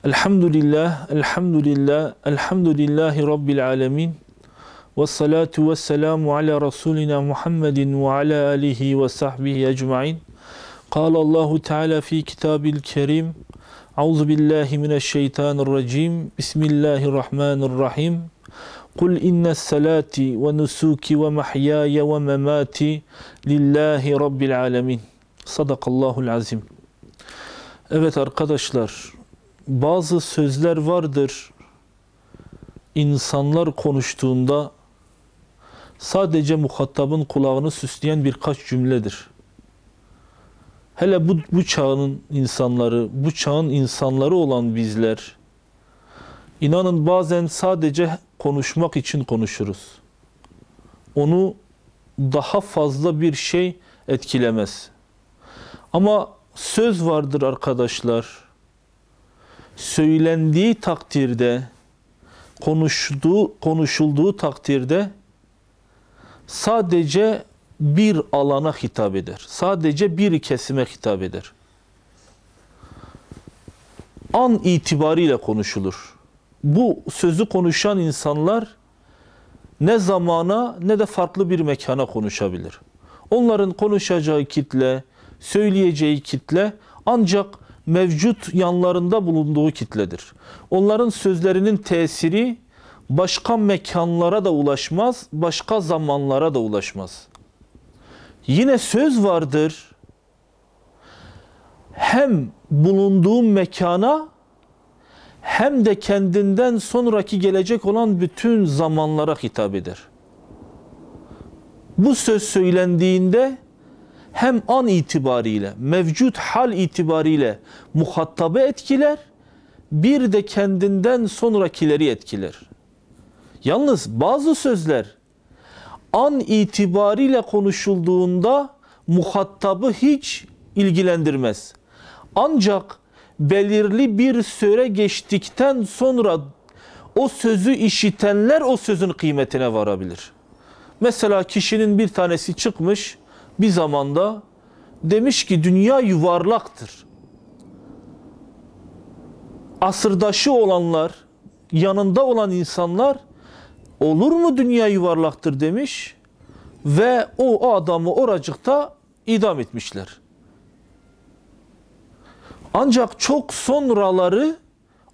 Elhamdülillah, elhamdülillah, elhamdülillahi Rabbil alemin. Ve salatu ve selamu ala Resulina Muhammedin ve ala alihi ve sahbihi ecma'in. Kâle Allahu Teala fi kitabil kerim. Euzu billahi mineşşeytanirracim. Bismillahirrahmanirrahim. Kul innes salati ve nusuki ve mahyaya ve memati lillahi Rabbil alemin. Sadakallahul azim. Evet arkadaşlar, bazı sözler vardır, insanlar konuştuğunda sadece muhatabın kulağını süsleyen birkaç cümledir. Hele bu çağın insanları, bu çağın insanları olan bizler, inanın bazen sadece konuşmak için konuşuruz. Onu daha fazla bir şey etkilemez. Ama söz vardır arkadaşlar, söylendiği takdirde, konuşulduğu takdirde sadece bir alana hitap eder. Sadece bir kesime hitap eder. An itibariyle konuşulur. Bu sözü konuşan insanlar ne zamana ne de farklı bir mekana konuşabilir. Onların konuşacağı kitle, söyleyeceği kitle ancak mevcut yanlarında bulunduğu kitledir. Onların sözlerinin tesiri başka mekanlara da ulaşmaz, başka zamanlara da ulaşmaz. Yine söz vardır, hem bulunduğu mekana hem de kendinden sonraki gelecek olan bütün zamanlara hitap eder. Bu söz söylendiğinde hem an itibariyle, mevcut hal itibariyle muhatabı etkiler, bir de kendinden sonrakileri etkiler. Yalnız bazı sözler an itibariyle konuşulduğunda muhatabı hiç ilgilendirmez. Ancak belirli bir süre geçtikten sonra o sözü işitenler o sözün kıymetine varabilir. Mesela kişinin bir tanesi çıkmış bir zamanda demiş ki dünya yuvarlaktır. Asırdaşı olanlar, yanında olan insanlar olur mu dünya yuvarlaktır demiş ve o adamı oracıkta idam etmişler. Ancak çok sonraları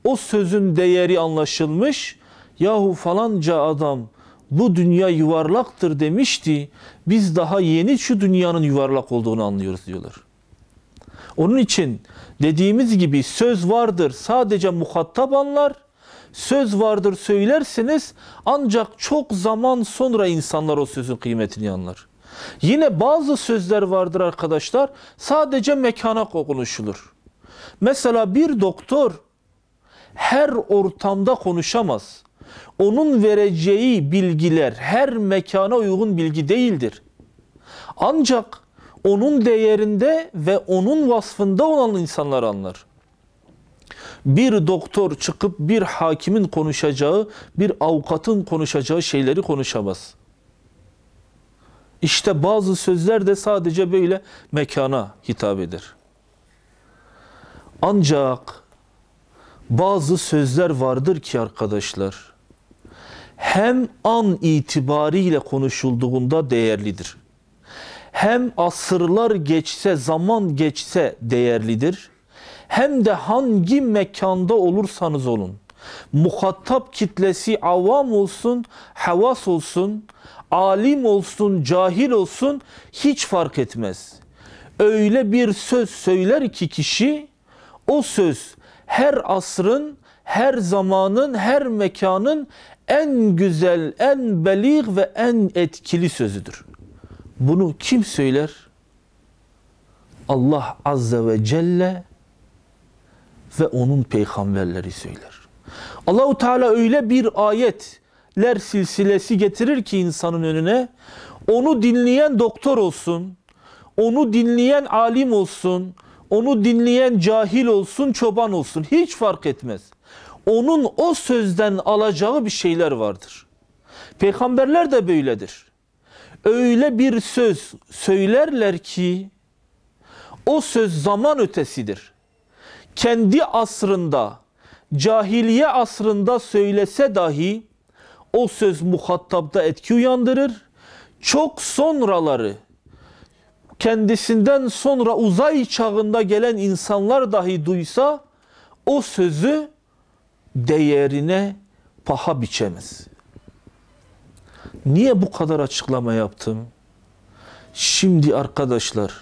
o sözün değeri anlaşılmış. Yahu falanca adam bu dünya yuvarlaktır demişti. Biz daha yeni şu dünyanın yuvarlak olduğunu anlıyoruz diyorlar. Onun için dediğimiz gibi söz vardır sadece muhatap anlar. Söz vardır söylersiniz ancak çok zaman sonra insanlar o sözün kıymetini anlar. Yine bazı sözler vardır arkadaşlar sadece mekana konuşulur. Mesela bir doktor her ortamda konuşamaz. Onun vereceği bilgiler her mekana uygun bilgi değildir. Ancak onun değerinde ve onun vasfında olan insanlar anlar. Bir doktor çıkıp bir hakimin konuşacağı, bir avukatın konuşacağı şeyleri konuşamaz. İşte bazı sözler de sadece böyle mekana hitap eder. Ancak bazı sözler vardır ki arkadaşlar, hem an itibariyle konuşulduğunda değerlidir. Hem asırlar geçse, zaman geçse değerlidir. Hem de hangi mekanda olursanız olun, muhatap kitlesi avam olsun, havas olsun, alim olsun, cahil olsun hiç fark etmez. Öyle bir söz söyler ki kişi, o söz her asrın, her zamanın, her mekanın en güzel, en belir ve en etkili sözüdür. Bunu kim söyler? Allah Azze ve Celle ve onun peygamberleri söyler. Allahu Teala öyle bir ayetler silsilesi getirir ki insanın önüne, onu dinleyen doktor olsun, onu dinleyen alim olsun, onu dinleyen cahil olsun, çoban olsun hiç fark etmez. Onun o sözden alacağı bir şeyler vardır. Peygamberler de böyledir. Öyle bir söz söylerler ki o söz zaman ötesidir. Kendi asrında cahiliye asrında söylese dahi o söz muhatapta etki uyandırır. Çok sonraları, kendisinden sonra uzay çağında gelen insanlar dahi duysa o sözü değerine paha biçemez. Niye bu kadar açıklama yaptım? Şimdi arkadaşlar,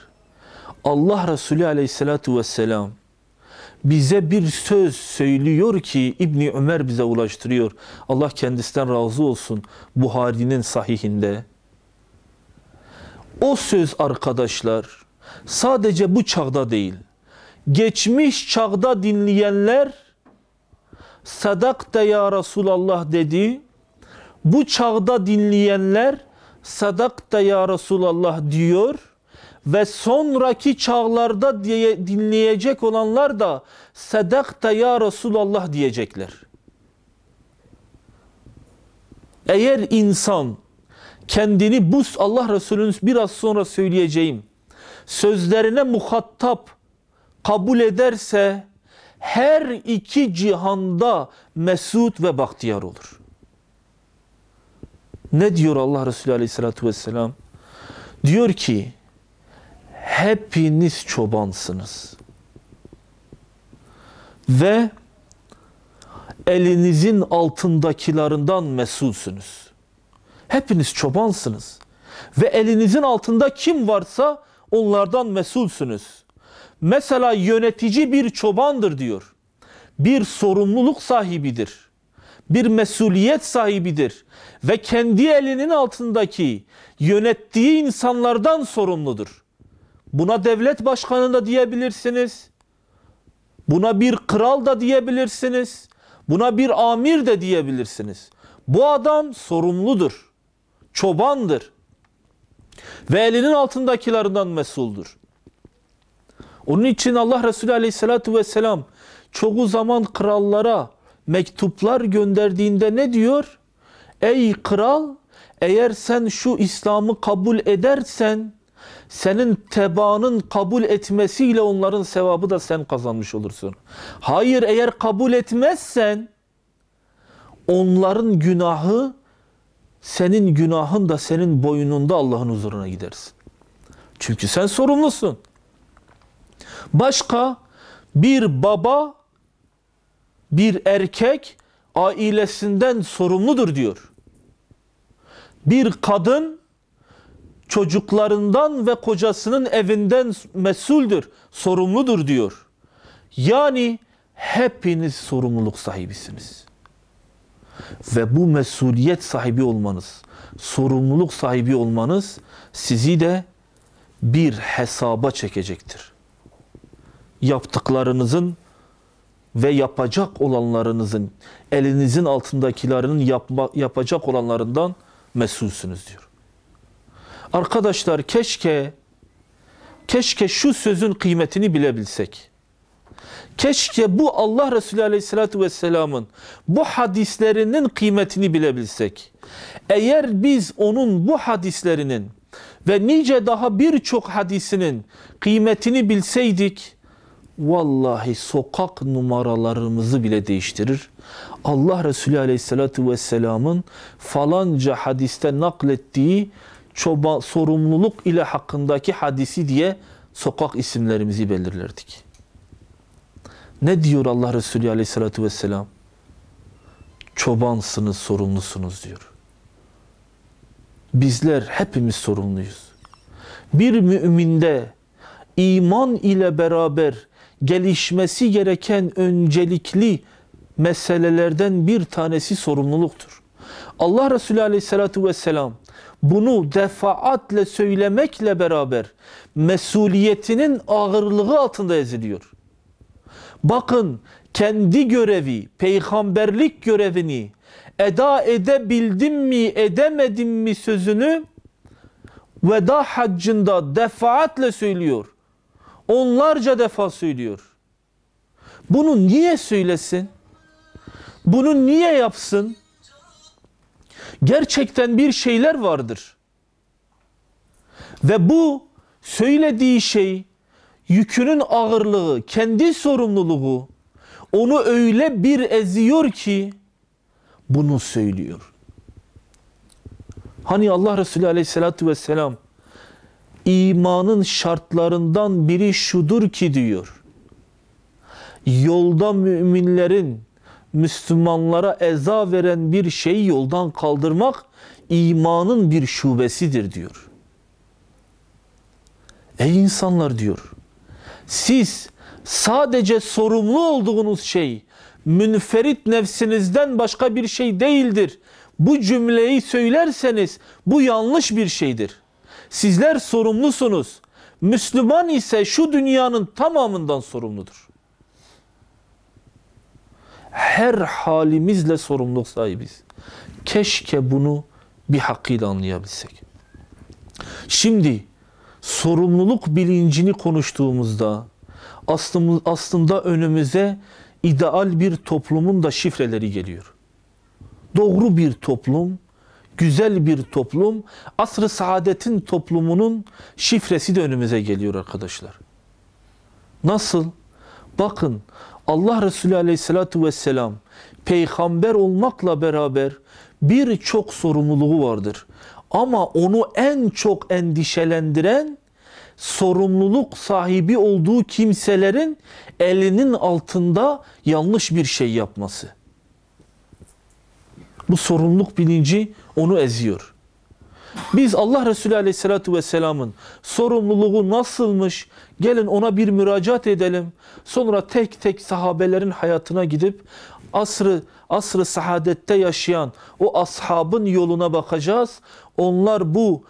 Allah Resulü Aleyhisselatü Vesselam bize bir söz söylüyor ki İbni Ömer bize ulaştırıyor. Allah kendisinden razı olsun, Buhari'nin sahihinde. O söz arkadaşlar sadece bu çağda değil, geçmiş çağda dinleyenler sadakte ya Resulallah dedi. Bu çağda dinleyenler sadakte ya Resulallah diyor ve sonraki çağlarda dinleyecek olanlar da sadakte ya Resulallah diyecekler. Eğer insan kendini bu Allah Resulü'nün biraz sonra söyleyeceğim sözlerine muhatap kabul ederse her iki cihanda mesut ve bahtiyar olur. Ne diyor Allah Resulü Aleyhisselatü Vesselam? Diyor ki hepiniz çobansınız ve elinizin altındakilerinden mesulsünüz. Hepiniz çobansınız ve elinizin altında kim varsa onlardan mesulsünüz. Mesela yönetici bir çobandır diyor. Bir sorumluluk sahibidir. Bir mesuliyet sahibidir. Ve kendi elinin altındaki yönettiği insanlardan sorumludur. Buna devlet başkanı da diyebilirsiniz. Buna bir kral da diyebilirsiniz. Buna bir amir de diyebilirsiniz. Bu adam sorumludur. Çobandır. Ve elinin altındakilerinden mesuldür. Onun için Allah Resulü Aleyhisselatü Vesselam çoğu zaman krallara mektuplar gönderdiğinde ne diyor? Ey kral, eğer sen şu İslam'ı kabul edersen senin tebaanın kabul etmesiyle onların sevabı da sen kazanmış olursun. Hayır, eğer kabul etmezsen onların günahı senin günahın da senin boynunda Allah'ın huzuruna gidersin. Çünkü sen sorumlusun. Başka bir baba, bir erkek ailesinden sorumludur diyor. Bir kadın çocuklarından ve kocasının evinden mesuldür, sorumludur diyor. Yani hepiniz sorumluluk sahibisiniz. Ve bu mesuliyet sahibi olmanız, sorumluluk sahibi olmanız sizi de bir hesaba çekecektir. Yaptıklarınızın ve yapacak olanlarınızın, elinizin altındakilerinin yapacak olanlarından mesulsünüz diyor. Arkadaşlar keşke şu sözün kıymetini bilebilsek. Keşke bu Allah Resulü Aleyhisselatü Vesselam'ın bu hadislerinin kıymetini bilebilsek. Eğer biz onun bu hadislerinin ve nice daha birçok hadisinin kıymetini bilseydik, vallahi sokak numaralarımızı bile değiştirir. Allah Resulü Aleyhisselatü Vesselam'ın falanca hadiste naklettiği sorumluluk ile hakkındaki hadisi diye sokak isimlerimizi belirlerdik. Ne diyor Allah Resulü Aleyhisselatü Vesselam? Çobansınız, sorumlusunuz diyor. Bizler hepimiz sorumluyuz. Bir müminde iman ile beraber gelişmesi gereken öncelikli meselelerden bir tanesi sorumluluktur. Allah Resulü Aleyhisselatü Vesselam bunu defaatle söylemekle beraber mesuliyetinin ağırlığı altında eziliyor. Bakın, kendi görevi, peygamberlik görevini eda edebildim mi, edemedim mi sözünü veda haccında defaatle söylüyor. Onlarca defa söylüyor. Bunu niye söylesin? Bunu niye yapsın? Gerçekten bir şeyler vardır. Ve bu söylediği şey, yükünün ağırlığı, kendi sorumluluğu, onu öyle bir eziyor ki bunu söylüyor. Hani Allah Resulü Aleyhisselatü Vesselam imanın şartlarından biri şudur ki diyor. Yolda müminlerin Müslümanlara eza veren bir şeyi yoldan kaldırmak imanın bir şubesidir diyor. Ey insanlar diyor. Siz sadece sorumlu olduğunuz şey münferit nefsinizden başka bir şey değildir. Bu cümleyi söylerseniz bu yanlış bir şeydir. Sizler sorumlusunuz. Müslüman ise şu dünyanın tamamından sorumludur. Her halimizle sorumluluk sahibiz. Keşke bunu bir hakkıyla anlayabilsek. Şimdi sorumluluk bilincini konuştuğumuzda aslında önümüze ideal bir toplumun da şifreleri geliyor. Doğru bir toplum, güzel bir toplum, asr-ı saadetin toplumunun şifresi de önümüze geliyor arkadaşlar. Nasıl? Bakın Allah Resulü Aleyhisselatü Vesselam peygamber olmakla beraber birçok sorumluluğu vardır. Ama onu en çok endişelendiren sorumluluk sahibi olduğu kimselerin elinin altında yanlış bir şey yapması. Bu sorumluluk bilinci onu eziyor. Biz Allah Resulü Aleyhisselatü Vesselam'ın sorumluluğu nasılmış? Gelin ona bir müracaat edelim. Sonra tek tek sahabelerin hayatına gidip asr-ı saadette yaşayan o ashabın yoluna bakacağız. Onlar bu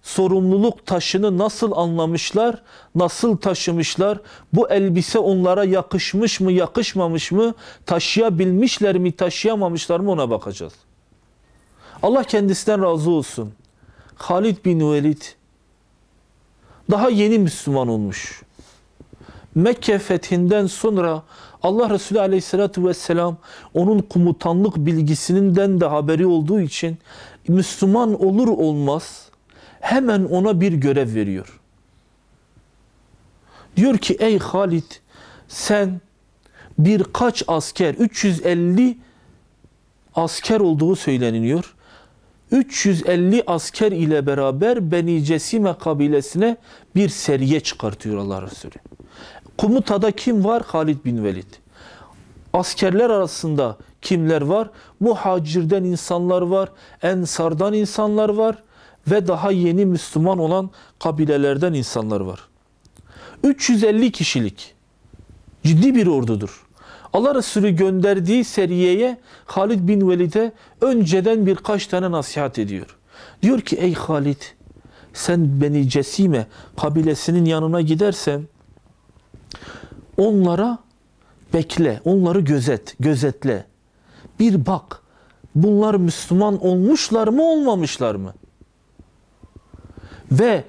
sorumluluk taşını nasıl anlamışlar, nasıl taşımışlar, bu elbise onlara yakışmış mı, yakışmamış mı, taşıyabilmişler mi, taşıyamamışlar mı ona bakacağız. Allah kendisinden razı olsun. Halid bin Velid daha yeni Müslüman olmuş. Mekke fethinden sonra Allah Resulü Aleyhisselatü Vesselam onun komutanlık bilgisinden de haberi olduğu için Müslüman olur olmaz hemen ona bir görev veriyor. Diyor ki ey Halid sen birkaç asker 350 asker olduğu söyleniyor. 350 asker ile beraber Beni Cesime kabilesine bir seriye çıkartıyor Allah Resulü. Komutada kim var? Halid bin Velid. Askerler arasında kimler var? Muhacirden insanlar var, Ensardan insanlar var ve daha yeni Müslüman olan kabilelerden insanlar var. 350 kişilik ciddi bir ordudur. Allah Resulü gönderdiği seriyeye Halid bin Velid'e önceden birkaç tane nasihat ediyor. Diyor ki ey Halid sen Beni Cesime kabilesinin yanına gidersen onlara bekle, onları gözetle. Bir bak bunlar Müslüman olmuşlar mı olmamışlar mı? Ve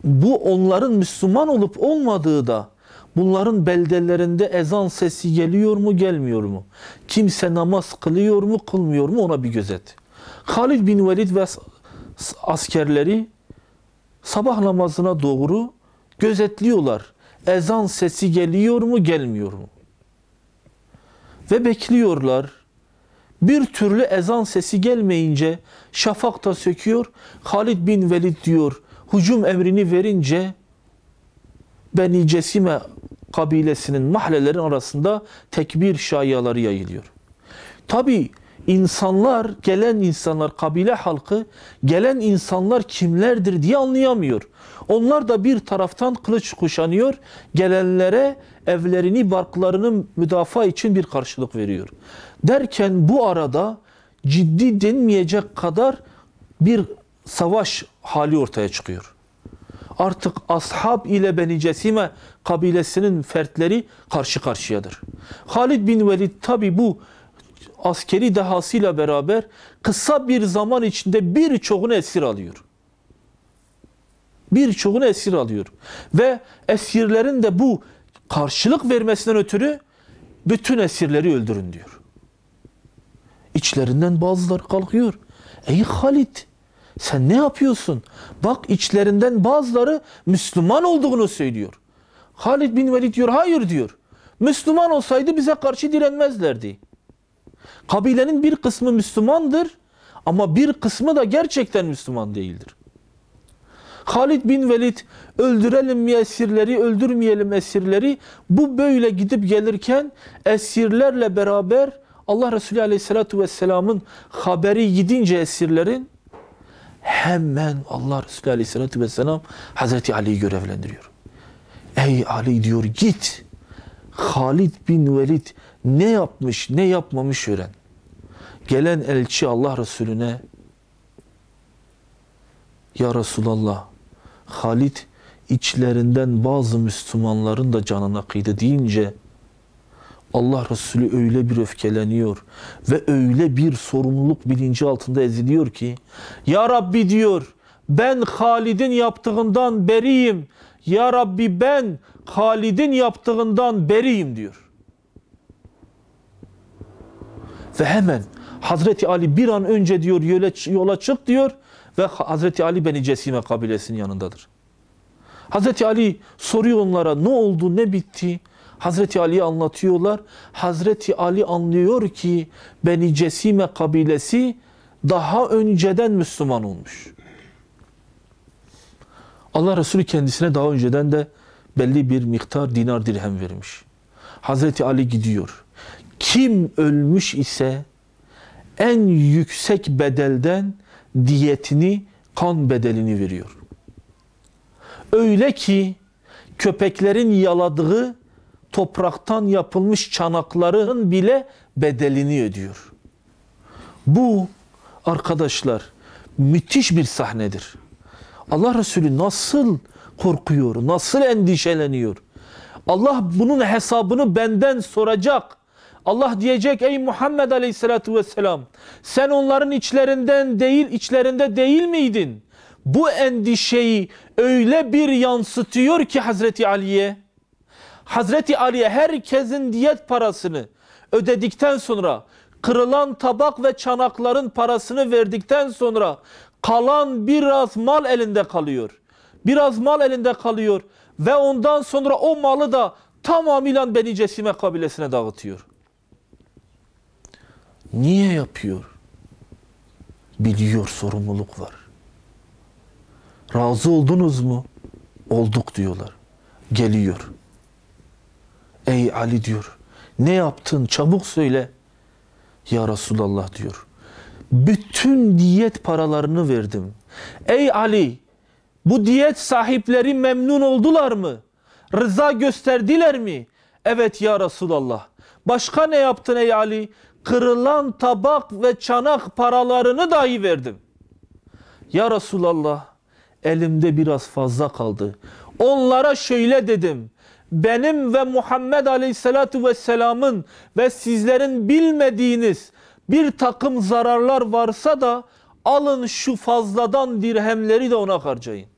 bu onların Müslüman olup olmadığı da bunların beldelerinde ezan sesi geliyor mu gelmiyor mu? Kimse namaz kılıyor mu kılmıyor mu ona bir gözet. Halid bin Velid ve askerleri sabah namazına doğru gözetliyorlar. Ezan sesi geliyor mu gelmiyor mu? Ve bekliyorlar. Bir türlü ezan sesi gelmeyince şafak da söküyor. Halid bin Velid diyor hücum emrini verince Beni Cesime kabilesinin mahallelerin arasında tekbir şayiaları yayılıyor. Tabi insanlar, gelen insanlar, kabile halkı gelen insanlar kimlerdir diye anlayamıyor. Onlar da bir taraftan kılıç kuşanıyor, gelenlere evlerini, barklarını müdafaa için bir karşılık veriyor. Derken bu arada ciddi denmeyecek kadar bir savaş hali ortaya çıkıyor. Artık ashab ile Beni Cesime kabilesinin fertleri karşı karşıyadır. Halid bin Velid tabi bu askeri dehasıyla beraber kısa bir zaman içinde birçoğunu esir alıyor. Birçoğunu esir alıyor. Ve esirlerin de bu karşılık vermesinden ötürü bütün esirleri öldürün diyor. İçlerinden bazıları kalkıyor. Ey Halid sen ne yapıyorsun? Bak içlerinden bazıları Müslüman olduğunu söylüyor. Halid bin Velid diyor hayır diyor. Müslüman olsaydı bize karşı direnmezlerdi. Kabilenin bir kısmı Müslümandır ama bir kısmı da gerçekten Müslüman değildir. Halid bin Velid öldürelim mi esirleri, öldürmeyelim esirleri, bu böyle gidip gelirken esirlerle beraber Allah Resulü Aleyhisselatü Vesselam'ın haberi gidince esirlerin, hemen Allah Resulü Aleyhisselatü Vesselam Hazreti Ali'yi görevlendiriyor. Ey Ali diyor, git Halid bin Velid ne yapmış ne yapmamış öğren. Gelen elçi Allah Resulüne, ya Resulallah, Halid içlerinden bazı Müslümanların da canına kıydı deyince Allah Resulü öyle bir öfkeleniyor ve öyle bir sorumluluk bilinci altında eziliyor ki, ya Rabbi diyor, ben Halid'in yaptığından beriyim. Ya Rabbi, ben Halid'in yaptığından beriyim diyor. Ve hemen Hazreti Ali bir an önce diyor yola çık diyor ve Hazreti Ali Beni Cesime kabilesinin yanındadır. Hazreti Ali soruyor onlara, ne oldu, ne bitti? Hazreti Ali'ye anlatıyorlar. Hazreti Ali anlıyor ki Beni Cesime kabilesi daha önceden Müslüman olmuş. Allah Resulü kendisine daha önceden de belli bir miktar dinar dirhem vermiş. Hazreti Ali gidiyor. Kim ölmüş ise en yüksek bedelden diyetini, kan bedelini veriyor. Öyle ki köpeklerin yaladığı topraktan yapılmış çanakların bile bedelini ödüyor. Bu arkadaşlar müthiş bir sahnedir. Allah Resulü nasıl korkuyor, nasıl endişeleniyor? Allah bunun hesabını benden soracak. Allah diyecek, ey Muhammed Aleyhisselatü Vesselam, sen onların içlerinde değil miydin? Bu endişeyi öyle bir yansıtıyor ki Hazreti Ali'ye. Hazreti Ali'ye herkesin diyet parasını ödedikten sonra, kırılan tabak ve çanakların parasını verdikten sonra kalan biraz mal elinde kalıyor. Biraz mal elinde kalıyor ve ondan sonra o malı da tamamıyla Beni Cesime kabilesine dağıtıyor. Niye yapıyor? Biliyor sorumluluk var. Razı oldunuz mu? Olduk diyorlar. Geliyor. Ey Ali diyor, ne yaptın? Çabuk söyle. Ya Resulallah diyor, bütün diyet paralarını verdim. Ey Ali, bu diyet sahipleri memnun oldular mı? Rıza gösterdiler mi? Evet ya Resulallah. Başka ne yaptın ey Ali? Kırılan tabak ve çanak paralarını dahi verdim. Ya Resulallah, elimde biraz fazla kaldı. Onlara şöyle dedim. Benim ve Muhammed Aleyhisselatü Vesselam'ın ve sizlerin bilmediğiniz bir takım zararlar varsa da alın şu fazladan dirhemleri de ona harcayın.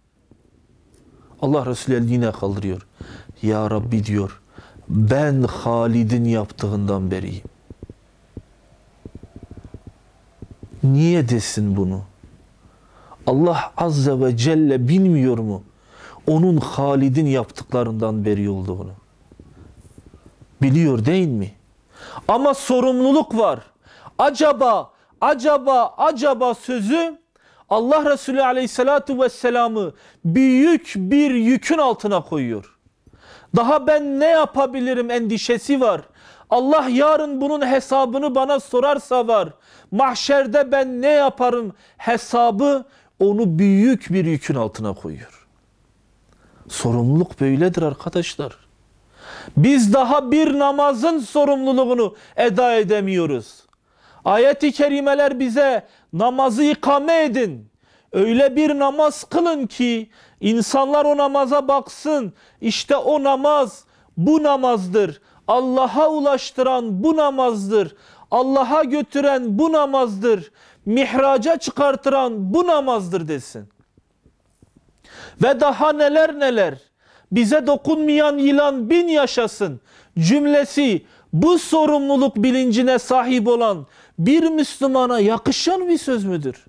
Allah Resulü elini yine kaldırıyor. Ya Rabbi diyor, ben Halid'in yaptığından beriyim. Niye desin bunu? Allah Azze ve Celle bilmiyor mu onun Halid'in yaptıklarından beri olduğunu? Biliyor değil mi? Ama sorumluluk var. Acaba sözü Allah Resulü Aleyhisselatü Vesselam'ı büyük bir yükün altına koyuyor. Daha ben ne yapabilirim endişesi var. Allah yarın bunun hesabını bana sorarsa var. Mahşerde ben ne yaparım hesabı onu büyük bir yükün altına koyuyor. Sorumluluk böyledir arkadaşlar. Biz daha bir namazın sorumluluğunu eda edemiyoruz. Ayet-i kerimeler bize namazı ikame edin. Öyle bir namaz kılın ki insanlar o namaza baksın. İşte o namaz bu namazdır. Allah'a ulaştıran bu namazdır. Allah'a götüren bu namazdır. Mihraca çıkartıran bu namazdır desin. Ve daha neler neler. Bize dokunmayan yılan bin yaşasın cümlesi bu sorumluluk bilincine sahip olan bir Müslümana yakışan bir söz müdür?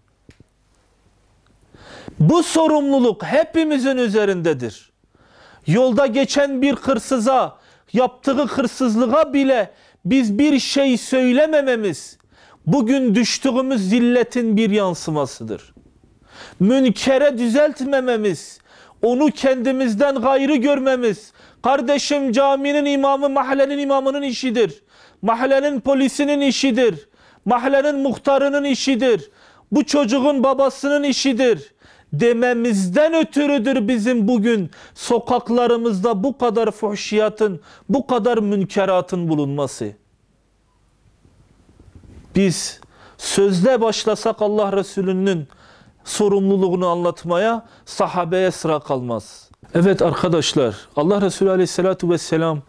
Bu sorumluluk hepimizin üzerindedir. Yolda geçen bir hırsıza yaptığı hırsızlığa bile biz bir şey söylemememiz, bugün düştüğümüz zilletin bir yansımasıdır. Münkere düzeltmememiz, onu kendimizden gayrı görmemiz, kardeşim caminin imamı mahallenin imamının işidir. Mahallenin polisinin işidir. Mahallenin muhtarının işidir. Bu çocuğun babasının işidir dememizden ötürüdür bizim bugün sokaklarımızda bu kadar fuhşiyatın, bu kadar münkeratın bulunması. Biz sözle başlasak Allah Resulü'nün sorumluluğunu anlatmaya sahabeye sıra kalmaz. Evet arkadaşlar, Allah Resulü Aleyhisselatü Vesselam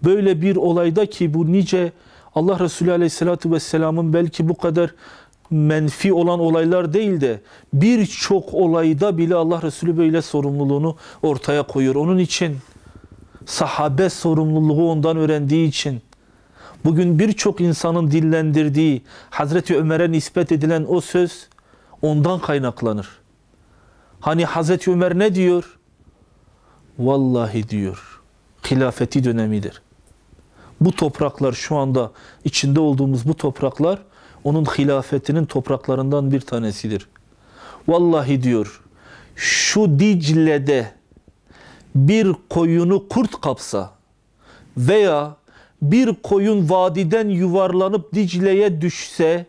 böyle bir olayda ki bu nice Allah Resulü Aleyhisselatü Vesselam'ın belki bu kadar menfi olan olaylar değil de birçok olayda bile Allah Resulü böyle sorumluluğunu ortaya koyuyor. Onun için sahabe sorumluluğu ondan öğrendiği için bugün birçok insanın dillendirdiği Hazreti Ömer'e nispet edilen o söz ondan kaynaklanır. Hani Hazreti Ömer ne diyor? Vallahi diyor, hilafeti dönemidir. Bu topraklar şu anda içinde olduğumuz bu topraklar onun hilafetinin topraklarından bir tanesidir. Vallahi diyor, şu Dicle'de bir koyunu kurt kapsa veya bir koyun vadiden yuvarlanıp Dicle'ye düşse,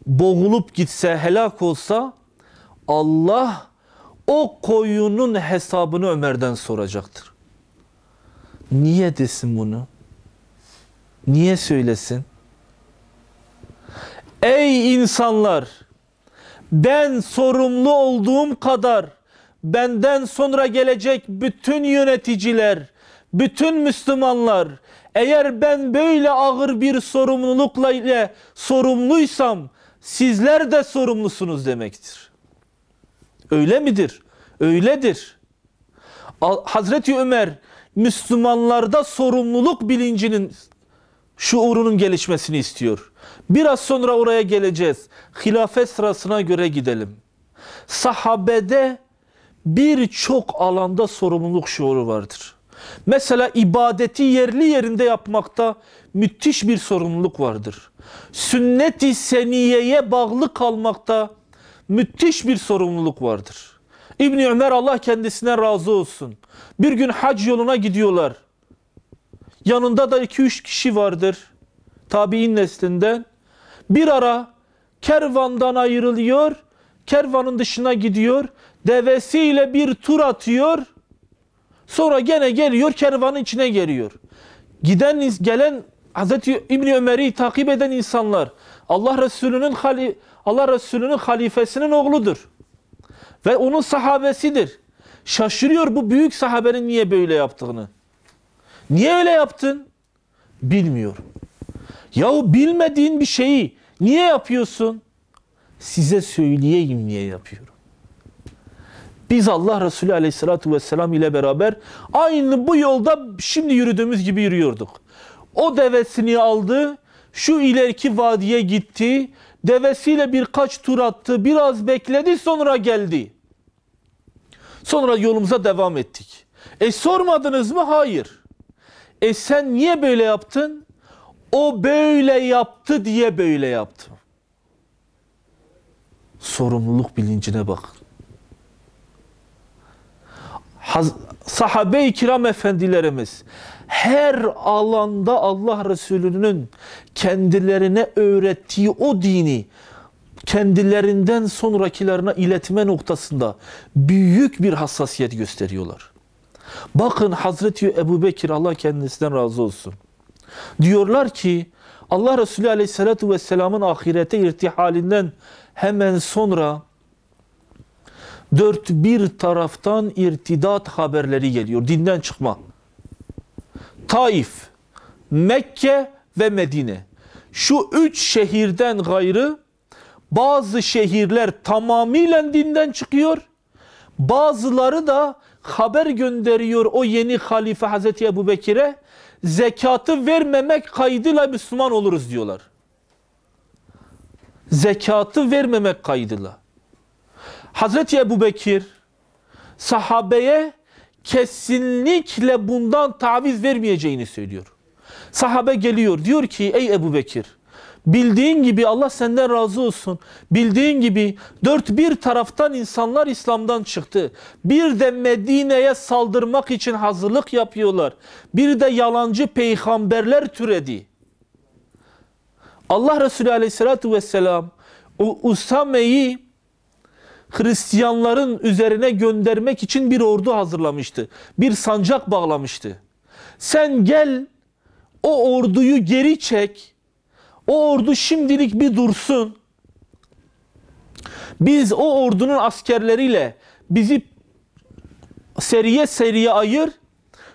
boğulup gitse, helak olsa Allah o koyunun hesabını Ömer'den soracaktır. Niye desin bunu? Niye söylesin? Ey insanlar! Ben sorumlu olduğum kadar benden sonra gelecek bütün yöneticiler, bütün Müslümanlar, eğer ben böyle ağır bir sorumlulukla ile sorumluysam sizler de sorumlusunuz demektir. Öyle midir? Öyledir. Hazreti Ömer Müslümanlarda sorumluluk bilincinin, şuurunun gelişmesini istiyor. Biraz sonra oraya geleceğiz. Hilafet sırasına göre gidelim. Sahabede birçok alanda sorumluluk şuuru vardır. Mesela ibadeti yerli yerinde yapmakta müthiş bir sorumluluk vardır. Sünnet-i seniyeye bağlı kalmakta müthiş bir sorumluluk vardır. İbni Ömer Allah kendisine razı olsun. Bir gün hac yoluna gidiyorlar. Yanında da 2-3 kişi vardır. Tabi'in neslinden. Bir ara kervandan ayrılıyor. Kervanın dışına gidiyor. Devesiyle bir tur atıyor. Sonra gene geliyor, kervanın içine geliyor. Gelen Hazreti İbni Ömer'i takip eden insanlar Allah Resulü'nün halifesinin oğludur. Ve onun sahabesidir. Şaşırıyor bu büyük sahabenin niye böyle yaptığını. Niye öyle yaptın? Bilmiyor. Yahu bilmediğin bir şeyi niye yapıyorsun? Size söyleyeyim niye yapıyorum. Biz Allah Resulü Aleyhisselatü Vesselam ile beraber aynı bu yolda şimdi yürüdüğümüz gibi yürüyorduk. O devesini aldı, şu ileriki vadiye gitti, devesiyle birkaç tur attı, biraz bekledi, sonra geldi. Sonra yolumuza devam ettik. Sormadınız mı? Hayır. Sen niye böyle yaptın? O böyle yaptı diye böyle yaptım. Sorumluluk bilincine bak. Sahabe-i kiram efendilerimiz her alanda Allah Resulü'nün kendilerine öğrettiği o dini kendilerinden sonrakilerine iletme noktasında büyük bir hassasiyet gösteriyorlar. Bakın Hazreti Ebubekir Allah kendisinden razı olsun. Diyorlar ki Allah Resulü Aleyhisselatü Vesselam'ın ahirete irtihalinden hemen sonra dört bir taraftan irtidat haberleri geliyor. Dinden çıkma. Taif, Mekke ve Medine. Şu üç şehirden gayrı bazı şehirler tamamıyla dinden çıkıyor. Bazıları da haber gönderiyor o yeni halife Hazreti Ebubekir'e. Zekatı vermemek kaydıyla Müslüman oluruz diyorlar. Zekatı vermemek kaydıyla. Hazreti Ebubekir sahabeye kesinlikle bundan taviz vermeyeceğini söylüyor. Sahabe geliyor, diyor ki ey Ebu Bekir, bildiğin gibi Allah senden razı olsun. Bildiğin gibi dört bir taraftan insanlar İslam'dan çıktı. Bir de Medine'ye saldırmak için hazırlık yapıyorlar. Bir de yalancı peygamberler türedi. Allah Resulü Aleyhisselatü Vesselam Usame'yi Hristiyanların üzerine göndermek için bir ordu hazırlamıştı. Bir sancak bağlamıştı. Sen gel o orduyu geri çek. O ordu şimdilik bir dursun. Biz o ordunun askerleriyle bizi seriye seriye ayır.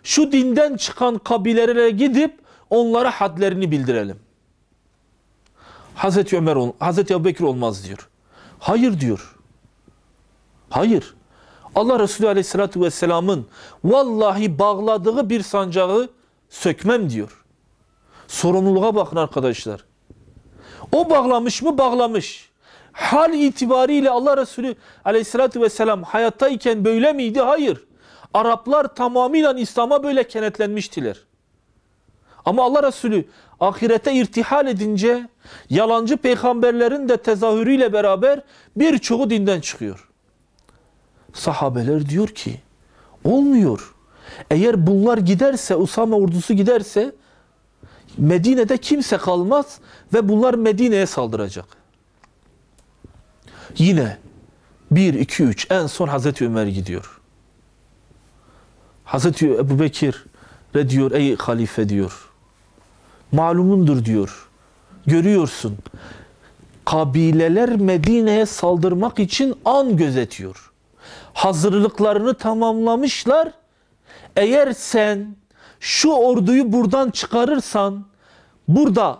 Şu dinden çıkan kabilelere gidip onlara hadlerini bildirelim. Hazreti Ebubekir olmaz diyor. Hayır diyor. Hayır. Allah Resulü Aleyhisselatü Vesselam'ın vallahi bağladığı bir sancağı sökmem diyor. Sorumluluğa bakın arkadaşlar. O bağlamış mı? Bağlamış. Hal itibariyle Allah Resulü Aleyhisselatü Vesselam hayattayken böyle miydi? Hayır. Araplar tamamıyla İslam'a böyle kenetlenmiştiler. Ama Allah Resulü ahirete irtihal edince yalancı peygamberlerin de tezahürüyle beraber birçoğu dinden çıkıyor. Sahabeler diyor ki olmuyor. Eğer bunlar giderse, Usame ordusu giderse Medine'de kimse kalmaz ve bunlar Medine'ye saldıracak. Yine 1, 2, 3 en son Hazreti Ömer gidiyor. Hazreti Ebubekir diyor ey halife diyor. Malumundur diyor. Görüyorsun. Kabileler Medine'ye saldırmak için an gözetiyor. Hazırlıklarını tamamlamışlar. Eğer sen şu orduyu buradan çıkarırsan burada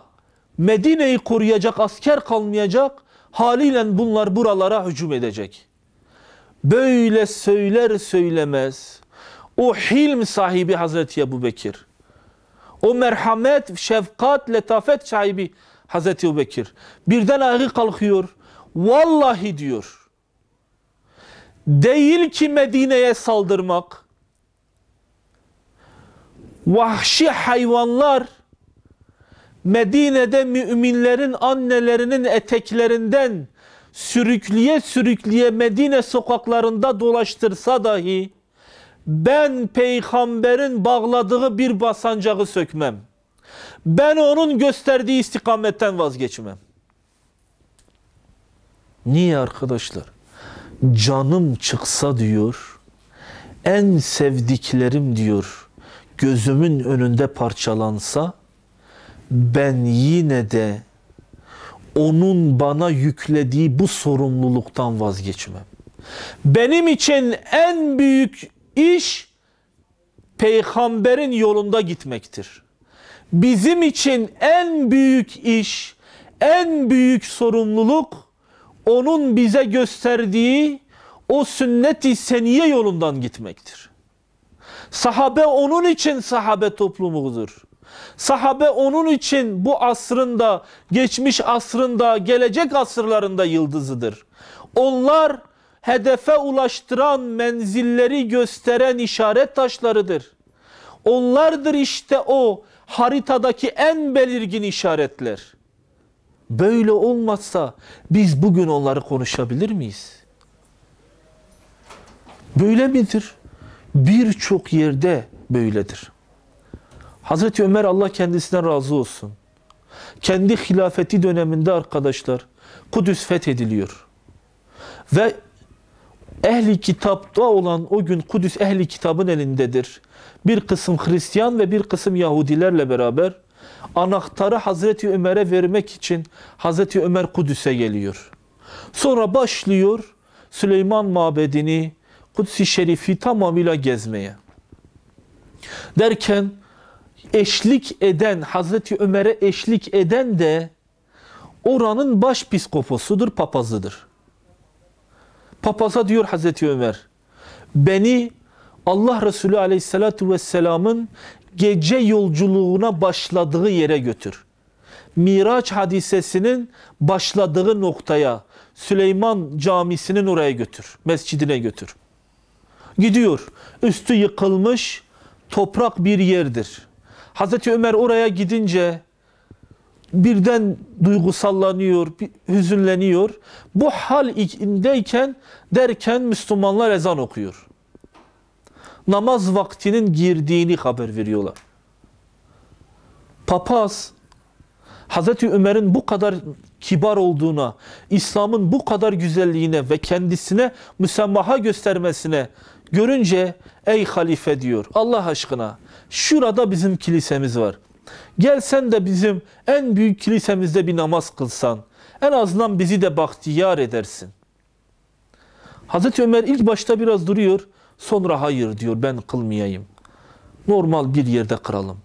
Medine'yi koruyacak asker kalmayacak. Haliyle bunlar buralara hücum edecek. Böyle söyler söylemez o hilm sahibi Hazreti Ebubekir, o merhamet, şefkat, letafet sahibi Hazreti Ebubekir birden ayağa kalkıyor. Vallahi diyor, değil ki Medine'ye saldırmak, vahşi hayvanlar Medine'de müminlerin annelerinin eteklerinden sürükleye sürükleye Medine sokaklarında dolaştırsa dahi ben peygamberin bağladığı bir basancağı sökmem. Ben onun gösterdiği istikametten vazgeçmem. Niye arkadaşlar? Canım çıksa diyor, en sevdiklerim diyor, gözümün önünde parçalansa, ben yine de onun bana yüklediği bu sorumluluktan vazgeçmem. Benim için en büyük iş peygamberin yolunda gitmektir. Bizim için en büyük iş, en büyük sorumluluk onun bize gösterdiği o sünnet-i seniye yolundan gitmektir. Sahabe onun için sahabe toplumudur. Sahabe onun için bu asrında, geçmiş asrında, gelecek asırlarında yıldızıdır. Onlar hedefe ulaştıran, menzilleri gösteren işaret taşlarıdır. Onlardır işte o haritadaki en belirgin işaretler. Böyle olmazsa biz bugün onları konuşabilir miyiz? Böyle midir? Birçok yerde böyledir. Hazreti Ömer Allah kendisinden razı olsun. Kendi hilafeti döneminde arkadaşlar Kudüs fethediliyor. Ve ehli kitapta olan o gün Kudüs ehli kitabın elindedir. Bir kısım Hristiyan ve bir kısım Yahudilerle beraber anahtarı Hazreti Ömer'e vermek için Hazreti Ömer Kudüs'e geliyor. Sonra başlıyor Süleyman Mabedi'ni, Kudüs-i Şerif'i tamamıyla gezmeye. Derken eşlik eden, Hazreti Ömer'e eşlik eden de oranın başpiskoposudur, papazıdır. Papaza diyor Hazreti Ömer, beni Allah Resulü Aleyhisselatü Vesselam'ın gece yolculuğuna başladığı yere götür. Miraç hadisesinin başladığı noktaya, Süleyman Camisi'nin oraya götür, mescidine götür. Gidiyor. Üstü yıkılmış toprak bir yerdir. Hazreti Ömer oraya gidince birden duygusallanıyor, hüzünleniyor. Bu hal içindeyken derken Müslümanlar ezan okuyor. Namaz vaktinin girdiğini haber veriyorlar. Papaz Hazreti Ömer'in bu kadar kibar olduğuna, İslam'ın bu kadar güzelliğine ve kendisine müsamaha göstermesine görünce ey halife diyor, Allah aşkına şurada bizim kilisemiz var. Gelsen de bizim en büyük kilisemizde bir namaz kılsan, en azından bizi de bahtiyar edersin. Hazreti Ömer ilk başta biraz duruyor, sonra hayır diyor, ben kılmayayım. Normal bir yerde kıralım.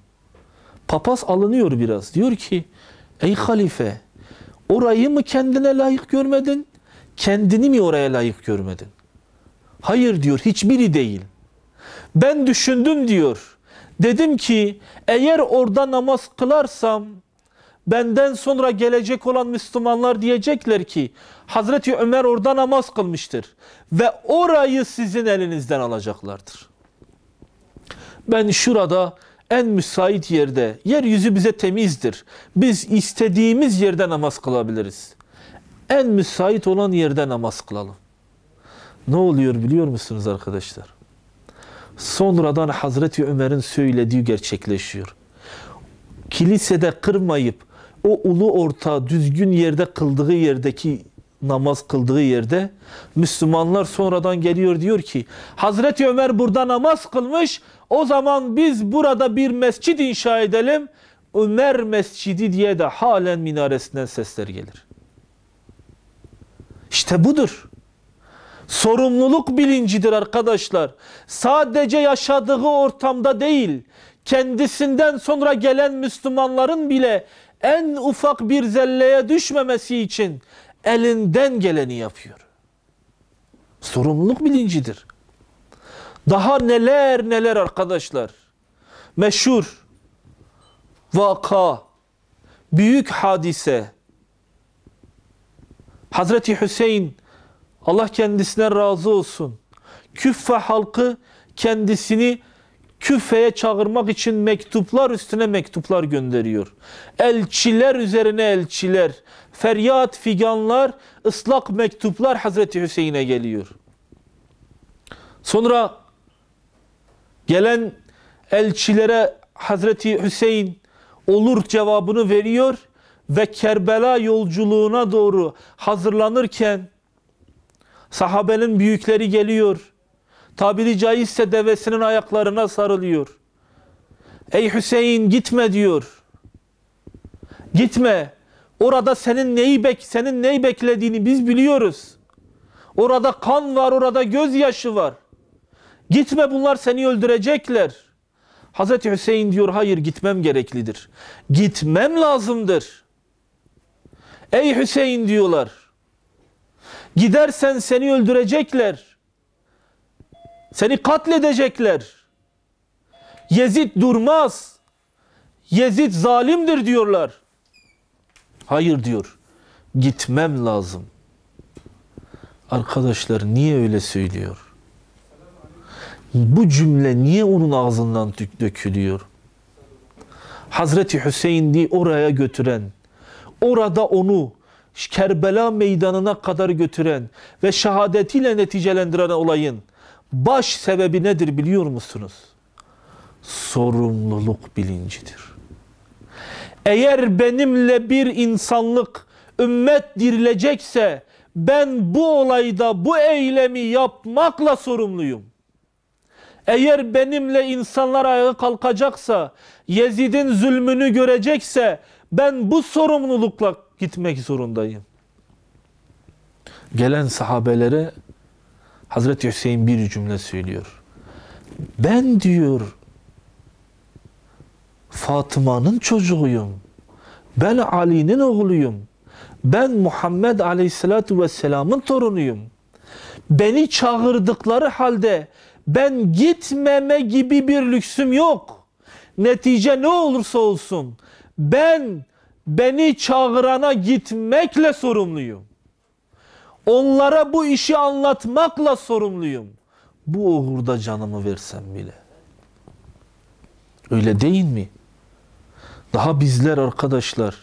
Papaz alınıyor biraz. Diyor ki, ey halife, orayı mı kendine layık görmedin, kendini mi oraya layık görmedin? Hayır diyor, hiçbiri değil. Ben düşündüm diyor. Dedim ki, eğer orada namaz kılarsam, benden sonra gelecek olan Müslümanlar diyecekler ki, Hazreti Ömer orada namaz kılmıştır. Ve orayı sizin elinizden alacaklardır. Ben şurada en müsait yerde, yeryüzü bize temizdir. Biz istediğimiz yerde namaz kılabiliriz. En müsait olan yerde namaz kılalım. Ne oluyor biliyor musunuz arkadaşlar? Sonradan Hazreti Ömer'in söylediği gerçekleşiyor. Kilisede kırmayıp o ulu orta düzgün yerde kıldığı yerdeki namaz kıldığı yerde Müslümanlar sonradan geliyor diyor ki Hazreti Ömer burada namaz kılmış, o zaman biz burada bir mescid inşa edelim. Ömer Mescidi diye de halen minaresinden sesler gelir. İşte budur. Sorumluluk bilincidir arkadaşlar. Sadece yaşadığı ortamda değil, kendisinden sonra gelen Müslümanların bile en ufak bir zelleye düşmemesi için elinden geleni yapıyor. Sorumluluk bilincidir. Daha neler neler arkadaşlar. Meşhur vaka, büyük hadise. Hazreti Hüseyin, Allah kendisinden razı olsun, Küffe halkı kendisini Küffe'ye çağırmak için mektuplar üstüne mektuplar gönderiyor. Elçiler üzerine elçiler, feryat figanlar, ıslak mektuplar Hazreti Hüseyin'e geliyor. Sonra gelen elçilere Hazreti Hüseyin olur cevabını veriyor ve Kerbela yolculuğuna doğru hazırlanırken sahabenin büyükleri geliyor. Tabiri caizse devesinin ayaklarına sarılıyor. Ey Hüseyin gitme diyor. Gitme. Orada senin neyi beklediğini biz biliyoruz. Orada kan var, orada gözyaşı var. Gitme, bunlar seni öldürecekler. Hazreti Hüseyin diyor hayır, gitmem gereklidir. Gitmem lazımdır. Ey Hüseyin diyorlar. Gidersen seni öldürecekler. Seni katledecekler. Yezid durmaz. Yezid zalimdir diyorlar. Hayır diyor. Gitmem lazım. Arkadaşlar niye öyle söylüyor? Bu cümle niye onun ağzından dökülüyor? Hazreti Hüseyin'i oraya götüren, orada onu Kerbela meydanına kadar götüren ve şehadetiyle neticelendiren olayın baş sebebi nedir biliyor musunuz? Sorumluluk bilincidir. Eğer benimle bir insanlık, ümmet dirilecekse ben bu olayda bu eylemi yapmakla sorumluyum. Eğer benimle insanlar ayağa kalkacaksa, Yezid'in zulmünü görecekse ben bu sorumlulukla gitmek zorundayım. Gelen sahabelere Hazreti Hüseyin bir cümle söylüyor. Ben diyor Fatıma'nın çocuğuyum. Ben Ali'nin oğluyum. Ben Muhammed Aleyhisselatü Vesselam'ın torunuyum. Beni çağırdıkları halde ben gitmeme gibi bir lüksüm yok. Netice ne olursa olsun ben beni çağırana gitmekle sorumluyum. Onlara bu işi anlatmakla sorumluyum. bu uğurda canımı versem bile. Öyle değil mi? Daha bizler arkadaşlar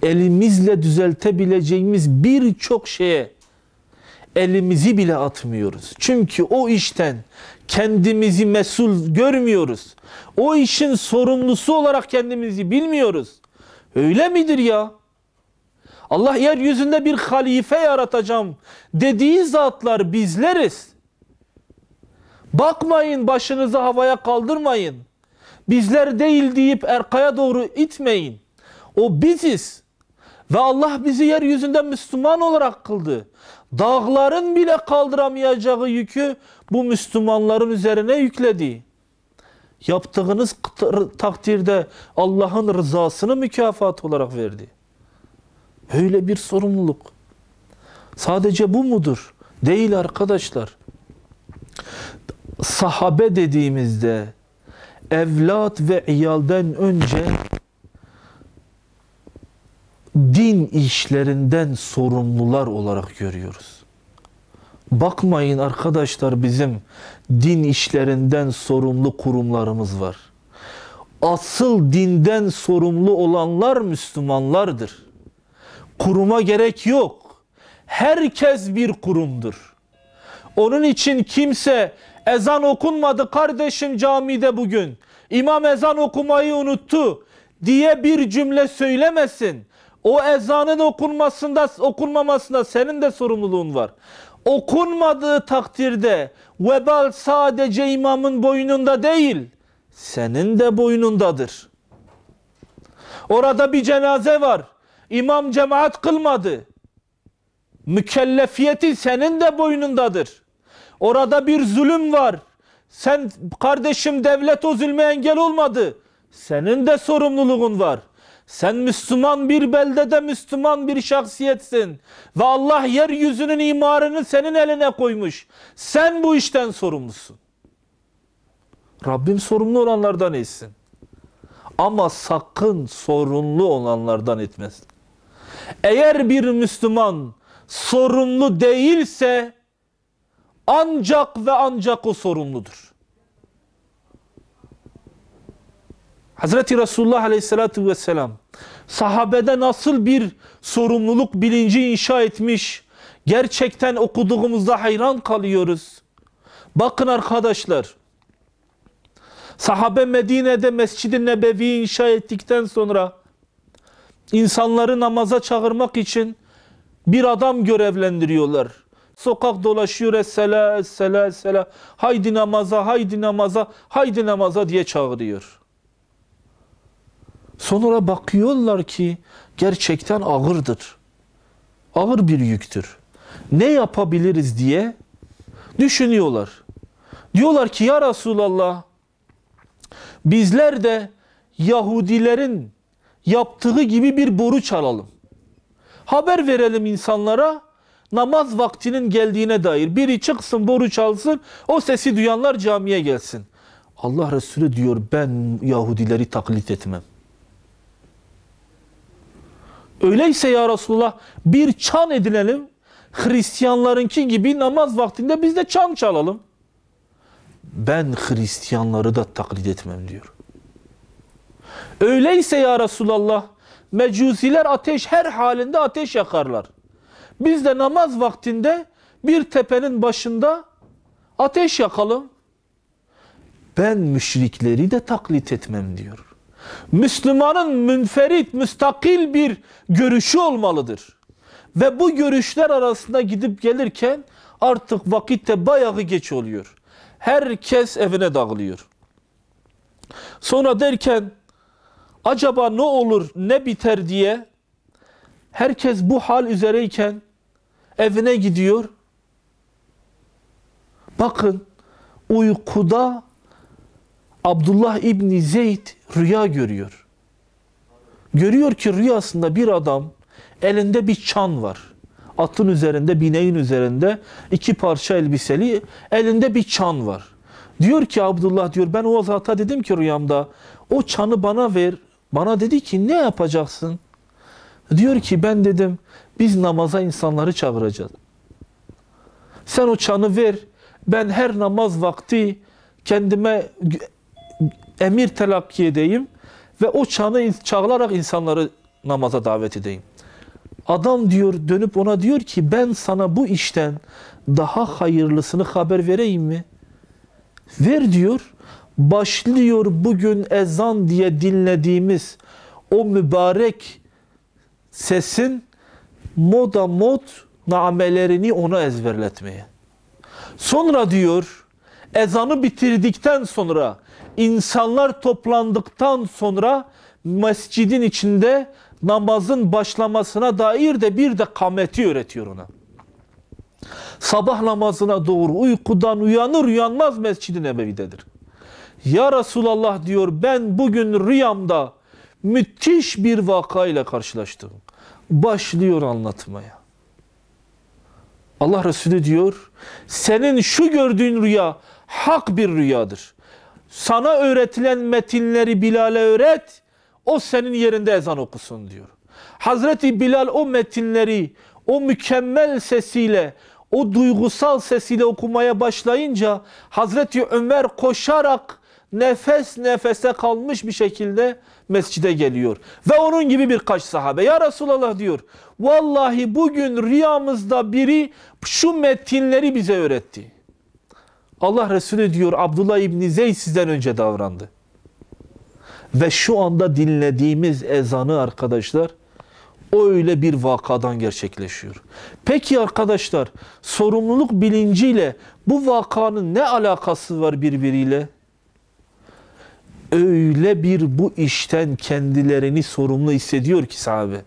elimizle düzeltebileceğimiz birçok şeye elimizi bile atmıyoruz. Çünkü o işten kendimizi mesul görmüyoruz. O işin sorumlusu olarak kendimizi bilmiyoruz. Öyle midir ya? Allah yeryüzünde bir halife yaratacağım dediği zatlar bizleriz. Bakmayın, başınızı havaya kaldırmayın. Bizler değil deyip arkaya doğru itmeyin. O biziz. Ve Allah bizi yeryüzünde Müslüman olarak kıldı. Dağların bile kaldıramayacağı yükü bu Müslümanların üzerine yükledi. Yaptığınız takdirde Allah'ın rızasını mükafat olarak verdi. Öyle bir sorumluluk. Sadece bu mudur? Değil arkadaşlar. Sahabe dediğimizde evlat ve iyalden önce din işlerinden sorumlular olarak görüyoruz. Bakmayın arkadaşlar, bizim din işlerinden sorumlu kurumlarımız var. Asıl dinden sorumlu olanlar Müslümanlardır. Kuruma gerek yok. Herkes bir kurumdur. Onun için kimse ezan okunmadı kardeşim camide bugün, İmam ezan okumayı unuttu diye bir cümle söylemesin. O ezanın okunmamasında senin de sorumluluğun var. Okunmadığı takdirde vebal sadece imamın boynunda değil, senin de boynundadır. Orada bir cenaze var. İmam cemaat kılmadı. Mükellefiyeti senin de boynundadır. Orada bir zulüm var. Sen kardeşim, devlet o zulme engel olmadı. Senin de sorumluluğun var. Sen Müslüman bir beldede Müslüman bir şahsiyetsin. Ve Allah yeryüzünün imarını senin eline koymuş. Sen bu işten sorumlusun. Rabbim sorumlu olanlardan etsin. Ama sakın sorumlu olanlardan etmesin. Eğer bir Müslüman sorumlu değilse ancak ve ancak o sorumludur. Hazreti Resulullah Aleyhisselatü Vesselam sahabede nasıl bir sorumluluk bilinci inşa etmiş, gerçekten okuduğumuzda hayran kalıyoruz. Bakın arkadaşlar, sahabe Medine'de Mescid-i Nebevi'yi inşa ettikten sonra insanları namaza çağırmak için bir adam görevlendiriyorlar. Sokak dolaşıyor, essela, essela, essela, haydi namaza, haydi namaza, haydi namaza diye çağırıyor. Sonra bakıyorlar ki gerçekten ağırdır. Ağır bir yüktür. Ne yapabiliriz diye düşünüyorlar. Diyorlar ki ya Resulallah, bizler de Yahudilerin yaptığı gibi bir boruç alalım. Haber verelim insanlara, namaz vaktinin geldiğine dair. Biri çıksın, boruç alsın, o sesi duyanlar camiye gelsin. Allah Resulü diyor, ben Yahudileri taklit etmem. Öyleyse ya Resulullah, bir çan edinelim, Hristiyanlarınki gibi namaz vaktinde biz de çan çalalım. Ben Hristiyanları da taklit etmem diyor. Öyleyse ya Resulallah, mecusiler her halinde ateş yakarlar. Biz de namaz vaktinde bir tepenin başında ateş yakalım. Ben müşrikleri de taklit etmem diyor. Müslümanın münferit, müstakil bir görüşü olmalıdır. Ve bu görüşler arasında gidip gelirken artık vakitte bayağı geç oluyor. Herkes evine dağılıyor. Sonra derken acaba ne olur, ne biter diye herkes bu hal üzereyken evine gidiyor. Bakın, uykuda Abdullah İbni Zeyd rüya görüyor. Görüyor ki rüyasında bir adam, elinde bir çan var. Atın üzerinde, bineğin üzerinde, iki parça elbiseli, elinde bir çan var. Diyor ki Abdullah, diyor, ben o zata dedim ki rüyamda, o çanı bana ver. Bana dedi ki ne yapacaksın? Diyor ki ben dedim, biz namaza insanları çağıracağız. Sen o çanı ver, ben her namaz vakti kendime emir telakki edeyim ve o çanı çağırarak insanları namaza davet edeyim. Adam diyor, dönüp ona diyor ki ben sana bu işten daha hayırlısını haber vereyim mi? Ver diyor. Başlıyor bugün ezan diye dinlediğimiz o mübarek sesin mod namelerini ona ezberletmeye. Sonra diyor ezanı bitirdikten sonra insanlar toplandıktan sonra mescidin içinde namazın başlamasına dair de bir de kameti öğretiyor ona. Sabah namazına doğru uykudan uyanır uyanmaz Mescid-i Nebevi'dedir. Ya Resulallah diyor ben bugün rüyamda müthiş bir vakayla karşılaştım. Başlıyor anlatmaya. Allah Resulü diyor senin şu gördüğün rüya hak bir rüyadır. Sana öğretilen metinleri Bilal'e öğret, o senin yerinde ezan okusun diyor. Hazreti Bilal o metinleri o mükemmel sesiyle, o duygusal sesiyle okumaya başlayınca Hazreti Ömer koşarak nefes nefese kalmış bir şekilde mescide geliyor. Ve onun gibi birkaç sahabe. Ya Resulallah diyor, vallahi bugün rüyamızda biri şu metinleri bize öğretti. Allah Resulü diyor, Abdullah İbni Zeyd sizden önce davrandı. Ve şu anda dinlediğimiz ezanı arkadaşlar, öyle bir vakadan gerçekleşiyor. Peki arkadaşlar, sorumluluk bilinciyle bu vakanın ne alakası var birbiriyle? Öyle bir bu işten kendilerini sorumlu hissediyor ki sahabe.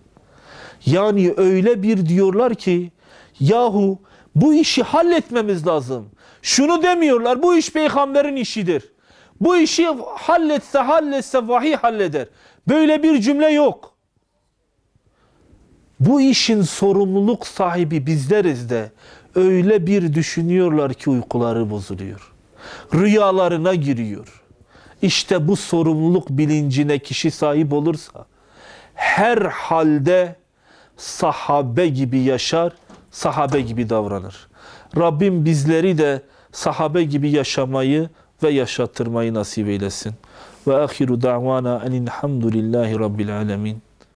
Yani öyle bir diyorlar ki, yahu bu işi halletmemiz lazım. Şunu demiyorlar, bu iş peygamberin işidir. Bu işi halletse vahiy halleder. Böyle bir cümle yok. Bu işin sorumluluk sahibi bizleriz de öyle bir düşünüyorlar ki uykuları bozuluyor. Rüyalarına giriyor. İşte bu sorumluluk bilincine kişi sahip olursa her halde sahabe gibi yaşar, sahabe gibi davranır. Rabbim bizleri de sahabe gibi yaşamayı ve yaşatırmayı nasip eylesin. Ve ahiru da'vana enilhamdülillahi rabbil alemin.